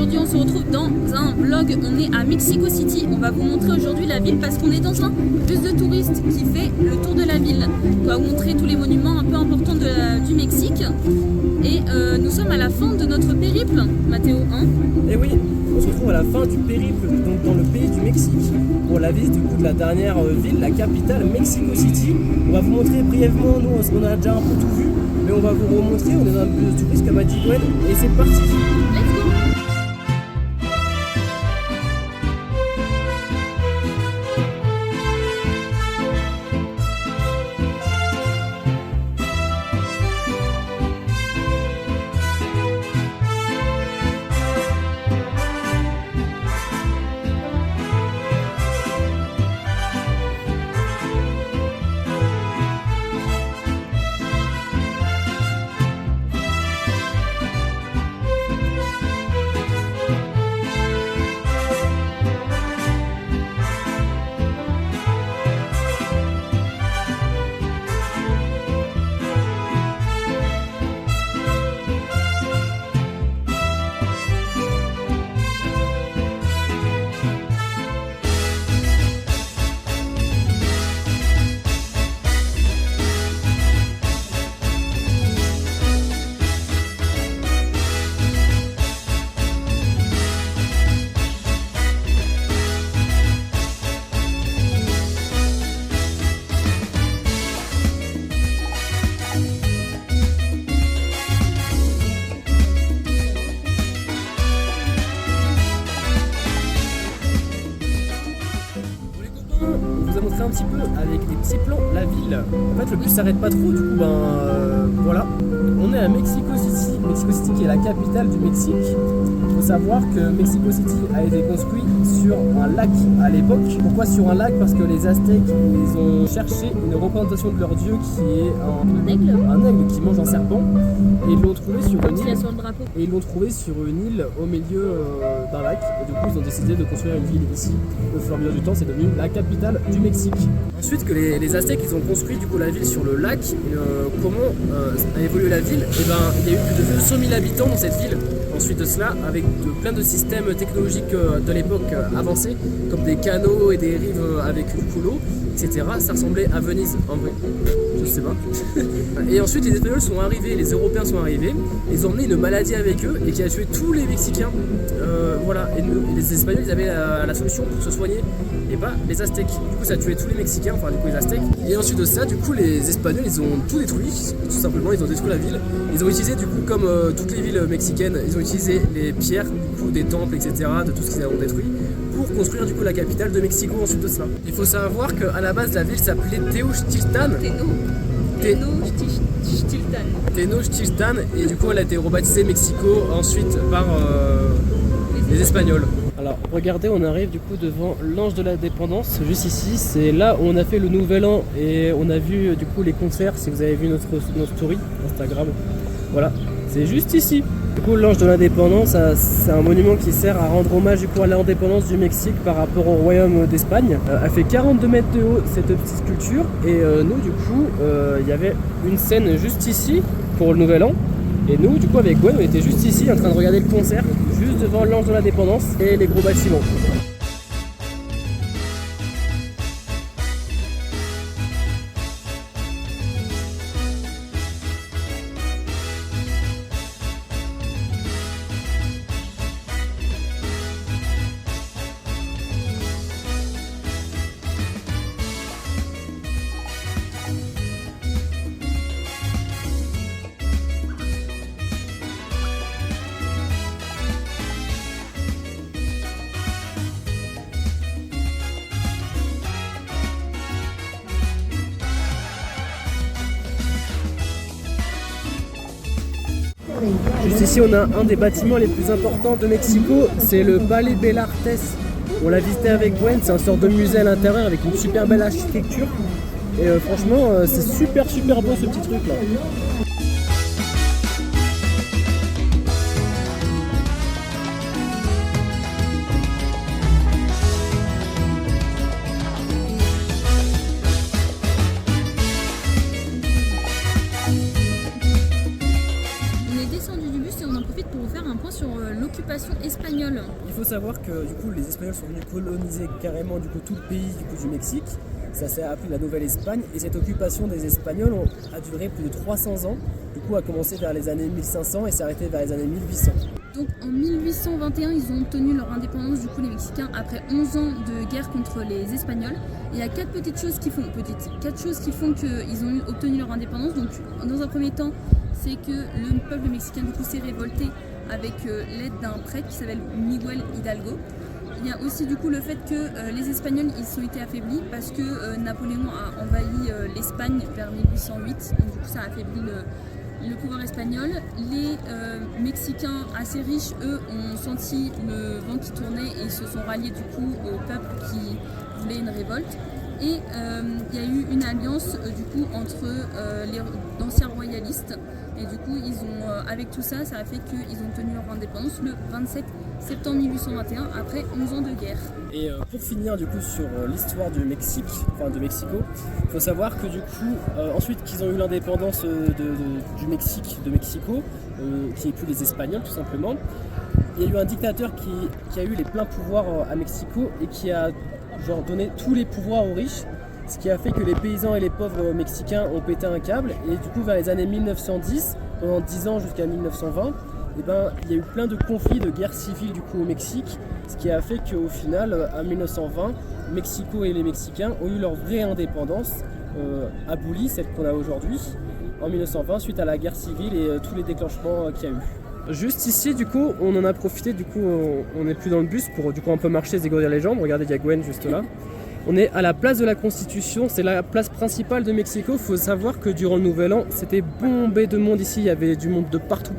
aujourd'hui on se retrouve dans un vlog, on est à Mexico City. On va vous montrer aujourd'hui la ville parce qu'on est dans un bus de touristes qui fait le tour de la ville. On va vous montrer tous les monuments un peu importants du Mexique. Et nous sommes à la fin de notre périple, Mathéo, hein. Et oui, on se retrouve à la fin du périple, donc dans le pays du Mexique, pour la visite du coup de la dernière ville, la capitale, Mexico City. On va vous montrer brièvement, nous on a déjà un peu tout vu, mais on va vous remontrer, on est dans un bus de touristes comme a dit Gwen, et c'est parti. Let's go. On vous a montré un petit peu avec des petits plans la ville. En fait le bus s'arrête pas trop, du coup voilà. On est à Mexico City qui est la capitale du Mexique. Il faut savoir que Mexico City a été construit sur un lac à l'époque. Pourquoi sur un lac? Parce que les Aztèques, ils ont cherché une représentation de leur dieu qui est un aigle qui mange un serpent. Et ils l'ont trouvé sur une île. Sur le drapeau. Et ils l'ont trouvé sur une île au milieu d'un lac. Et du coup, ils ont décidé de construire une ville ici. Au fur et à mesure du temps, c'est devenu la capitale du Mexique. Ensuite, que les Aztèques, ils ont construit du coup la ville sur le lac. Et comment a évolué la ville? Et il y a eu plus de 200 000 habitants dans cette ville. Ensuite de cela, avec plein de systèmes technologiques de l'époque avancés, comme des canaux et des rives avec du coup l'eau, etc. Ça ressemblait à Venise en vrai, je sais pas. Et ensuite les Espagnols sont arrivés, les Européens sont arrivés, ils ont emmené une maladie avec eux et qui a tué tous les Mexicains. Voilà, et les Espagnols ils avaient la solution pour se soigner, et pas les Aztèques. Du coup ça a tué tous les Mexicains, enfin du coup les Aztèques. Et ensuite de ça, du coup les Espagnols ils ont tout détruit, tout simplement ils ont détruit la ville. Ils ont utilisé du coup comme toutes les villes mexicaines, ils ont utilisé les pierres, du coup des temples, etc. de tout ce qu'ils ont détruit pour construire du coup la capitale de Mexico ensuite de cela. Il faut savoir qu'à la base la ville s'appelait Tenochtitlan. Tenochtitlan, et du coup elle a été rebaptisée Mexico ensuite par les Espagnols. Alors regardez, on arrive du coup devant l'Ange de l'Indépendance, juste ici, c'est là où on a fait le Nouvel An et on a vu du coup les concerts, si vous avez vu notre story Instagram, voilà, c'est juste ici. Du coup l'Ange de l'Indépendance, c'est un monument qui sert à rendre hommage du coup à l'indépendance du Mexique par rapport au royaume d'Espagne. Elle fait 42 mètres de haut cette petite sculpture, et nous du coup il y avait une scène juste ici pour le Nouvel An. Et nous, du coup, avec Gwen, on était juste ici en train de regarder le concert, juste devant l'Ange de l'Indépendance et les gros bâtiments. Juste ici, on a un des bâtiments les plus importants de Mexico, c'est le Palais Bellas Artes. On l'a visité avec Gwen, c'est un sort de musée à l'intérieur avec une super belle architecture. Et franchement, c'est super beau ce petit truc là. occupation espagnole. Il faut savoir que du coup les Espagnols sont venus coloniser carrément du coup tout le pays du Mexique. Ça s'est appelé la Nouvelle-Espagne et cette occupation des Espagnols a duré plus de 300 ans. Du coup a commencé vers les années 1500 et s'est arrêté vers les années 1800. Donc en 1821, ils ont obtenu leur indépendance, du coup les Mexicains, après 11 ans de guerre contre les Espagnols. Et il y a quatre choses qui font qu'ils ont obtenu leur indépendance. Donc dans un premier temps, c'est que le peuple mexicain du coup s'est révolté avec l'aide d'un prêtre qui s'appelle Miguel Hidalgo. Il y a aussi du coup le fait que les Espagnols ils ont été affaiblis parce que Napoléon a envahi l'Espagne vers 1808. Donc du coup ça a affaibli le pouvoir espagnol. Les Mexicains assez riches, eux, ont senti le vent qui tournait et se sont ralliés du coup au peuple qui voulait une révolte. Et il y a eu une alliance du coup entre les anciens royalistes. Et du coup, avec tout ça, ça a fait qu'ils ont tenu leur indépendance le 27 septembre 1821, après 11 ans de guerre. Et pour finir du coup sur l'histoire du Mexique, enfin de Mexico, il faut savoir que du coup, ensuite qu'ils ont eu l'indépendance du Mexique, de Mexico, qui est plus les Espagnols tout simplement, il y a eu un dictateur qui a eu les pleins pouvoirs à Mexico et qui a donné tous les pouvoirs aux riches. Ce qui a fait que les paysans et les pauvres mexicains ont pété un câble et du coup vers les années 1910, pendant 10 ans jusqu'à 1920, il y a eu plein de conflits, de guerres civiles du coup au Mexique, ce qui a fait qu'au final, à 1920, Mexico et les Mexicains ont eu leur vraie indépendance abolie, celle qu'on a aujourd'hui, en 1920 suite à la guerre civile et tous les déclenchements qu'il y a eu. Juste ici du coup, on en a profité, du coup on n'est plus dans le bus pour du coup un peu marcher, se dégourdir les jambes. Regardez, il y a Gwen juste là. On est à la place de la Constitution, c'est la place principale de Mexico. Il faut savoir que durant le Nouvel An, c'était bombé de monde ici, il y avait du monde de partout.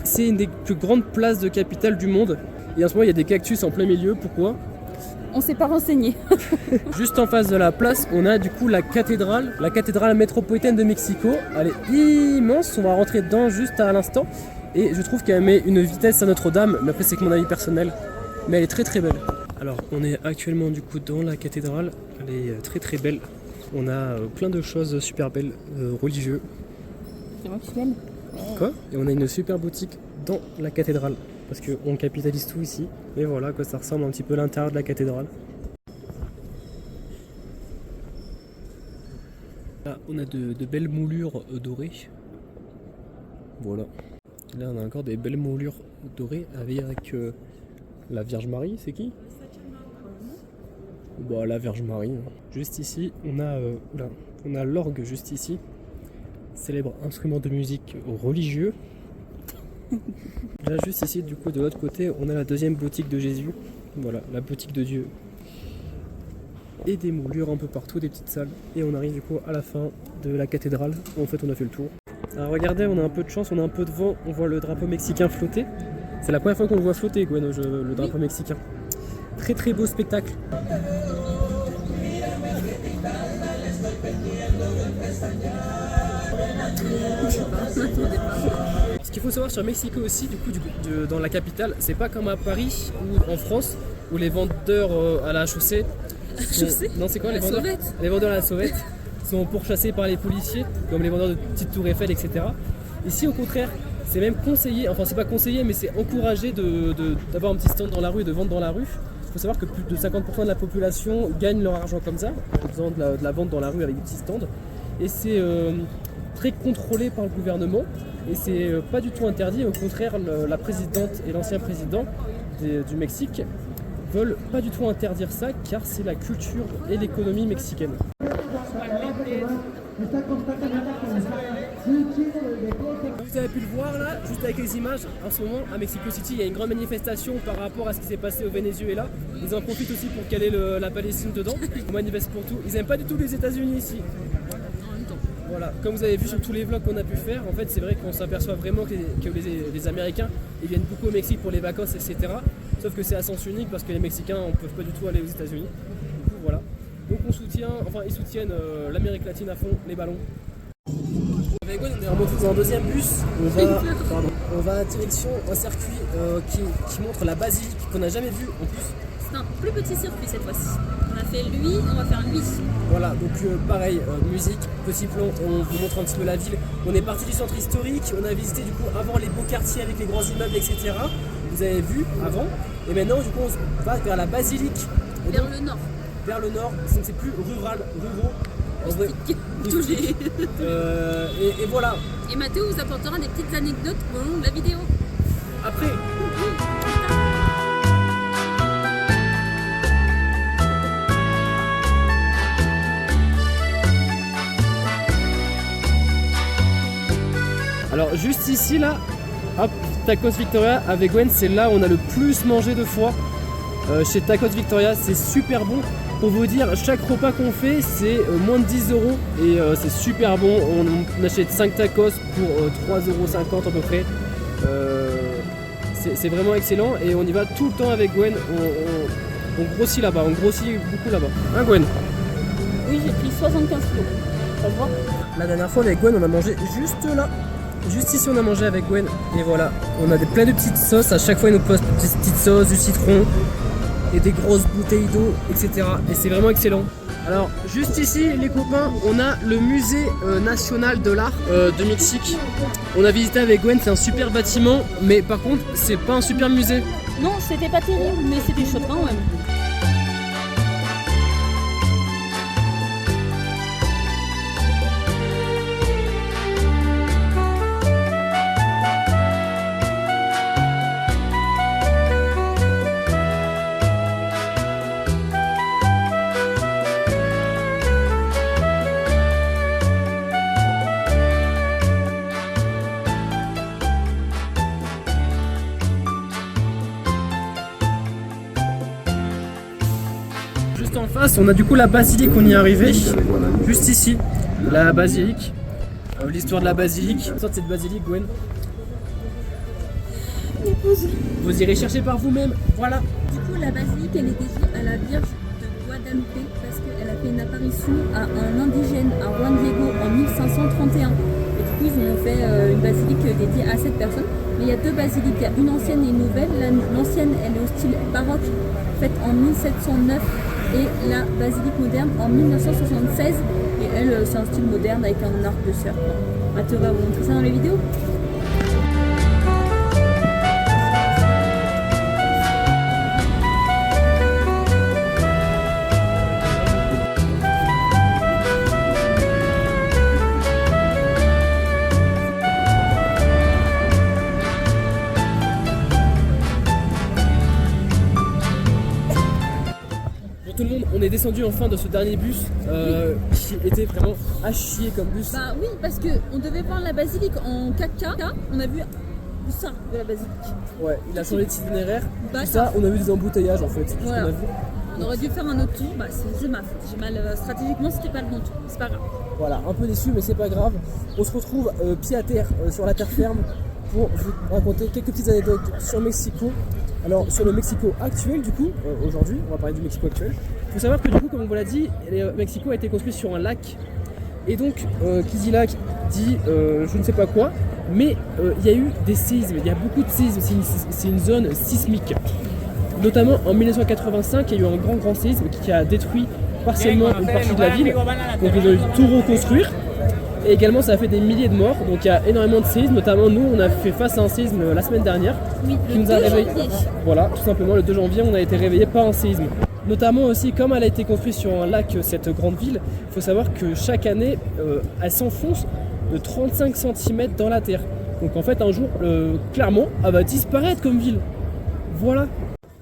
C'est une des plus grandes places de capitale du monde. Et en ce moment, il y a des cactus en plein milieu, pourquoi ? On s'est pas renseigné. Juste en face de la place, on a du coup la cathédrale métropolitaine de Mexico. Elle est immense, on va rentrer dedans juste à l'instant. Et je trouve qu'elle met une vitesse à Notre-Dame, mais après c'est que mon avis personnel. Mais elle est très très belle. Alors on est actuellement du coup dans la cathédrale, elle est très très belle. On a plein de choses super belles, religieuses. C'est moi qui suis belle. Quoi ? Et on a une super boutique dans la cathédrale, parce qu'on capitalise tout ici. Et voilà quoi, ça ressemble un petit peu à l'intérieur de la cathédrale. Là on a de belles moulures dorées. Voilà. Là on a encore des belles moulures dorées avec la Vierge Marie, c'est qui ? Bon, la Vierge Marie. Juste ici, on a l'orgue juste ici. Célèbre instrument de musique religieux. Là, juste ici, du coup, de l'autre côté, on a la deuxième boutique de Jésus. Voilà, la boutique de Dieu. Et des moulures un peu partout, des petites salles. Et on arrive du coup à la fin de la cathédrale. En fait, on a fait le tour. Alors regardez, on a un peu de chance, on a un peu de vent. On voit le drapeau mexicain flotter. C'est la première fois qu'on le voit flotter, Gwen, le drapeau mexicain. Très très beau spectacle. Ce qu'il faut savoir sur Mexico aussi, du coup, dans la capitale, c'est pas comme à Paris ou en France où les vendeurs à la chaussée. Non, c'est quoi les vendeurs ? Les vendeurs à la sauvette sont pourchassés par les policiers, comme les vendeurs de petites tours Eiffel, etc. Ici, au contraire, c'est même conseillé, enfin c'est pas conseillé, mais c'est encouragé d'avoir un petit stand dans la rue et de vendre dans la rue. Il faut savoir que plus de 50% de la population gagne leur argent comme ça, en faisant de la vente dans la rue avec des petits stands. Et c'est très contrôlé par le gouvernement et c'est pas du tout interdit. Au contraire, la présidente et l'ancien président du Mexique veulent pas du tout interdire ça car c'est la culture et l'économie mexicaine. Vous avez pu le voir là, juste avec les images, en ce moment à Mexico City, il y a une grande manifestation par rapport à ce qui s'est passé au Venezuela. Ils en profitent aussi pour caler la Palestine dedans. On manifeste pour tout. Ils n'aiment pas du tout les États-Unis ici. Voilà, comme vous avez vu sur tous les vlogs qu'on a pu faire, en fait c'est vrai qu'on s'aperçoit vraiment que les Américains ils viennent beaucoup au Mexique pour les vacances, etc. Sauf que c'est à sens unique parce que les Mexicains ne peuvent pas du tout aller aux États-Unis. Du coup voilà. Donc ils soutiennent l'Amérique latine à fond, les ballons. Avec Gwen, on est remonté dans un deuxième bus. On va à direction un circuit qui montre la basilique qu'on n'a jamais vue en plus. C'est un plus petit circuit cette fois-ci. On a fait lui, on va faire lui. Voilà, donc pareil, musique, petit plan, on vous montre un petit peu la ville. On est parti du centre historique, on a visité du coup avant les beaux quartiers avec les grands immeubles, etc. vous avez vu avant. Et maintenant, du coup, on va vers la basilique. Vers le nord. Vers le nord, donc c'est plus ruraux. Touché. Et voilà. Et Mathéo vous apportera des petites anecdotes au long de la vidéo. Après. Alors juste ici là, hop, Tacos Victoria avec Gwen, c'est là où on a le plus mangé de fois. Chez Tacos Victoria, c'est super bon. Pour vous dire, chaque repas qu'on fait, c'est moins de 10 € et c'est super bon. On achète 5 tacos pour 3,50 € à peu près. C'est vraiment excellent et on y va tout le temps avec Gwen. On grossit là-bas, on grossit beaucoup là-bas. Hein Gwen? Oui, j'ai pris 75 kilos. Ça se voit? La dernière fois avec Gwen, on a mangé juste là. Juste ici, on a mangé avec Gwen. Et voilà, on a plein de petites sauces. À chaque fois, il nous pose des petites sauces, du citron et des grosses bouteilles d'eau, etc. Et c'est vraiment excellent. Alors, juste ici, les copains, on a le musée national de l'art de Mexique. On a visité avec Gwen, c'est un super bâtiment. Mais par contre, c'est pas un super musée. Non, c'était pas terrible, mais c'était chouette quand même. Juste en face, on a du coup la basilique, on y est arrivé. Juste ici, la basilique. L'histoire de la basilique. Sorte cette basilique, Gwen. Vous irez chercher par vous-même. Voilà. Du coup, la basilique, elle est dédiée à la Vierge de Guadalupe parce qu'elle a fait une apparition à un indigène à Juan Diego en 1531. Et du coup, ils ont fait une basilique dédiée à cette personne. Mais il y a deux basiliques, il y a une ancienne et une nouvelle. L'ancienne, elle est au style baroque, faite en 1709. Et la basilique moderne en 1976. Et elle, c'est un style moderne avec un arc de cercle. Mathieu va vous montrer ça dans les vidéos. Tout le monde, on est descendu enfin de ce dernier bus qui était vraiment à chier comme bus. Bah oui, parce qu'on devait voir la basilique en 4K, on a vu ça de la basilique. Ouais, il a changé d'itinéraire. Bah, Tout ça, on a vu des embouteillages en fait. C'est tout ce voilà. qu'on a vu. On aurait dû faire un autre tour, bah c'est ma faute. J'ai mal stratégiquement, c'était pas le bon tour, c'est pas grave. Voilà, un peu déçu, mais c'est pas grave. On se retrouve pied à terre sur la terre ferme pour vous raconter quelques petites anecdotes sur Mexico. Alors, sur le Mexico actuel, du coup, aujourd'hui, on va parler du Mexico actuel. Il faut savoir que, du coup, comme on vous l'a dit, Mexico a été construit sur un lac. Et donc, qui dit lac, dit je ne sais pas quoi. Mais il y a eu des séismes, il y a beaucoup de séismes. C'est une zone sismique. Notamment en 1985, il y a eu un grand séisme qui a détruit partiellement une partie de la ville. Donc, ils ont dû tout reconstruire. Et également, ça a fait des milliers de morts. Donc, il y a énormément de séismes. Notamment, nous, on a fait face à un séisme la semaine dernière. Oui, qui nous a réveillés. janvier. Voilà, tout simplement, le 2 janvier, on a été réveillés par un séisme. Notamment aussi, comme elle a été construite sur un lac, cette grande ville, il faut savoir que chaque année, elle s'enfonce de 35 cm dans la terre. Donc en fait, un jour, clairement, elle va disparaître comme ville. Voilà.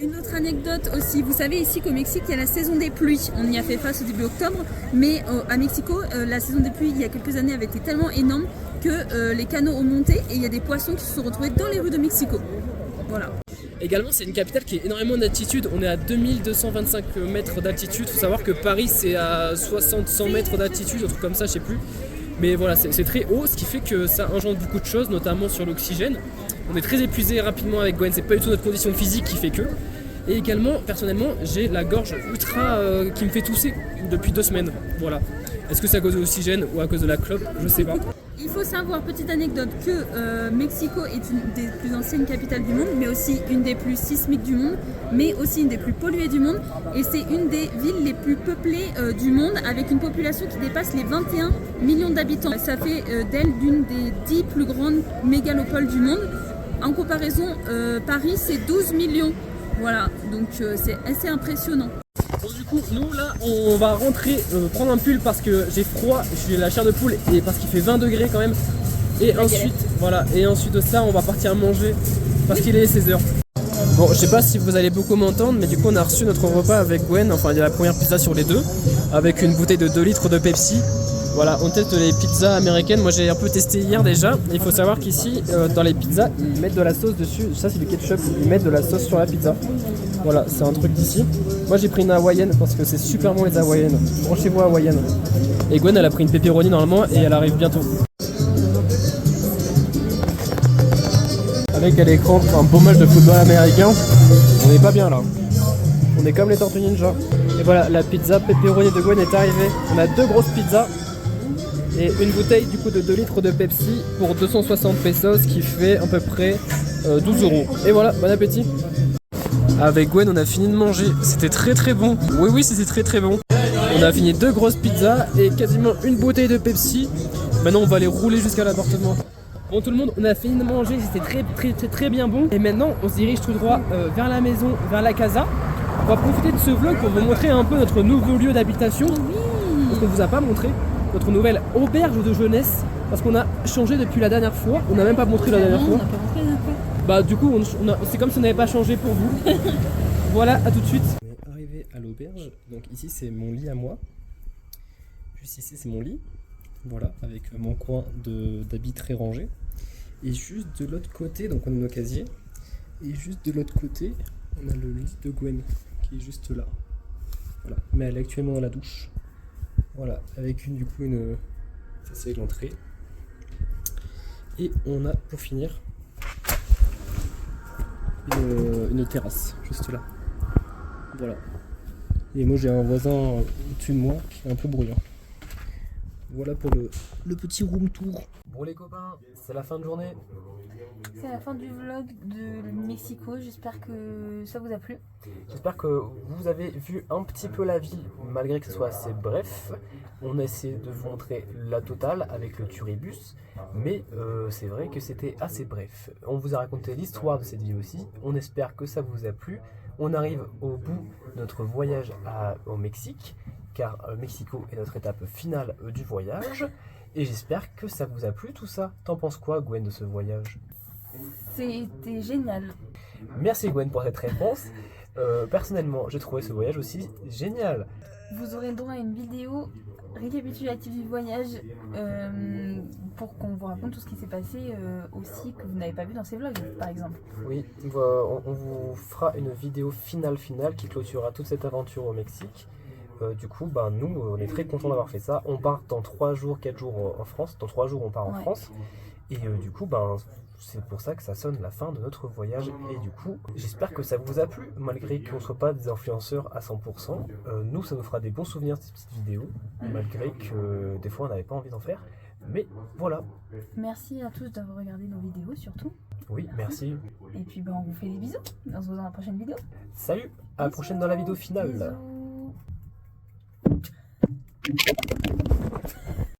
Une autre anecdote aussi, vous savez ici qu'au Mexique il y a la saison des pluies, on y a fait face au début octobre, mais à Mexico la saison des pluies il y a quelques années avait été tellement énorme que les canaux ont monté et il y a des poissons qui se sont retrouvés dans les rues de Mexico. Voilà. Également, c'est une capitale qui a énormément d'altitude. On est à 2225 mètres d'altitude. Il faut savoir que Paris, c'est à 60-100 mètres d'altitude, un truc comme ça, je sais plus. Mais voilà, c'est très haut, ce qui fait que ça engendre beaucoup de choses, notamment sur l'oxygène. On est très épuisé rapidement avec Gwen, c'est pas du tout notre condition physique qui fait que. Et également, personnellement, j'ai la gorge ultra qui me fait tousser depuis 2 semaines. Voilà. Est-ce que c'est à cause de l'oxygène ou à cause de la clope? Je sais pas. Il faut savoir, petite anecdote, que Mexico est une des plus anciennes capitales du monde, mais aussi une des plus sismiques du monde, mais aussi une des plus polluées du monde. Et c'est une des villes les plus peuplées du monde, avec une population qui dépasse les 21 millions d'habitants. Ça fait d'elle l'une des 10 plus grandes mégalopoles du monde. En comparaison, Paris c'est 12 millions. Voilà, donc c'est assez impressionnant. Bon, du coup, nous là, on va rentrer prendre un pull parce que j'ai froid, je suis la chair de poule et parce qu'il fait 20 degrés quand même. Et ensuite, voilà, et ensuite de ça, on va partir manger parce qu'il est 16h. Bon, je sais pas si vous allez beaucoup m'entendre, mais du coup, on a reçu notre repas avec Gwen. Enfin, il y a la première pizza sur les deux, avec une bouteille de 2 litres de Pepsi. Voilà, on teste les pizzas américaines. Moi, j'ai un peu testé hier déjà. Il faut savoir qu'ici, dans les pizzas, ils mettent de la sauce dessus. Ça, c'est du ketchup. Ils mettent de la sauce sur la pizza. Voilà, c'est un truc d'ici. Moi, j'ai pris une hawaïenne parce que c'est super bon les hawaïennes. Branchez-vous hawaïenne. Et Gwen, elle a pris une pepperoni normalement et elle arrive bientôt. Avec à l'écran un beau match de football américain. On n'est pas bien là. On est comme les Tortues Ninja. Et voilà, la pizza pepperoni de Gwen est arrivée. On a 2 grosses pizzas. Et une bouteille du coup de 2 litres de Pepsi pour 260 pesos, qui fait à peu près 12 €. Et voilà, bon appétit. Avec Gwen, on a fini de manger. C'était très très bon. Oui, c'était très très bon. On a fini 2 grosses pizzas et quasiment une bouteille de Pepsi. Maintenant, on va aller rouler jusqu'à l'appartement. Bon tout le monde, on a fini de manger. C'était très bien bon. Et maintenant, on se dirige tout droit vers la maison, vers la casa. On va profiter de ce vlog pour vous montrer un peu notre nouveau lieu d'habitation. Parce qu'on vous a pas montré. Notre nouvelle auberge de jeunesse, parce qu'on a changé depuis la dernière fois. On n'a même pas montré la dernière fois. Bah du coup c'est comme si on n'avait pas changé pour vous. Voilà, à tout de suite. On est arrivé à l'auberge. Donc ici c'est mon lit à moi. Juste ici c'est mon lit. Voilà, avec mon coin d'habits très rangé. Et juste de l'autre côté, donc on est au casier. Et juste de l'autre côté, on a le lit de Gwen qui est juste là. Voilà, mais elle est actuellement dans la douche. Voilà, avec ça c'est l'entrée. Et on a pour finir une terrasse juste là. Voilà. Et moi j'ai un voisin au-dessus de moi qui est un peu bruyant. Voilà pour le petit room tour. Bon les copains, c'est la fin de journée. C'est la fin du vlog de Mexico, j'espère que ça vous a plu. J'espère que vous avez vu un petit peu la ville, malgré que ce soit assez bref. On a essayé de vous montrer la totale avec le turibus, mais c'est vrai que c'était assez bref. On vous a raconté l'histoire de cette ville aussi, on espère que ça vous a plu. On arrive au bout de notre voyage au Mexique, car Mexico est notre étape finale du voyage. Et j'espère que ça vous a plu tout ça. T'en penses quoi Gwen de ce voyage ? C'était génial. Merci Gwen pour cette réponse. Personnellement, j'ai trouvé ce voyage aussi génial. Vous aurez droit à une vidéo récapitulative du voyage pour qu'on vous raconte tout ce qui s'est passé aussi que vous n'avez pas vu dans ces vlogs par exemple. Oui, on vous fera une vidéo finale qui clôturera toute cette aventure au Mexique. Du coup, nous, on est très contents d'avoir fait ça. On part dans 3 jours, 4 jours en France. Dans 3 jours, on part en France. Et du coup, c'est pour ça que ça sonne la fin de notre voyage. Et du coup, j'espère que ça vous a plu, malgré qu'on ne soit pas des influenceurs à 100%. Nous, ça nous fera des bons souvenirs, ces petites vidéos, malgré que des fois, on n'avait pas envie d'en faire. Mais voilà. Merci à tous d'avoir regardé nos vidéos, surtout. Oui, merci. Et puis, on vous fait des bisous. On se voit dans la prochaine vidéo. Salut, à la prochaine dans la vidéo finale. Bisous.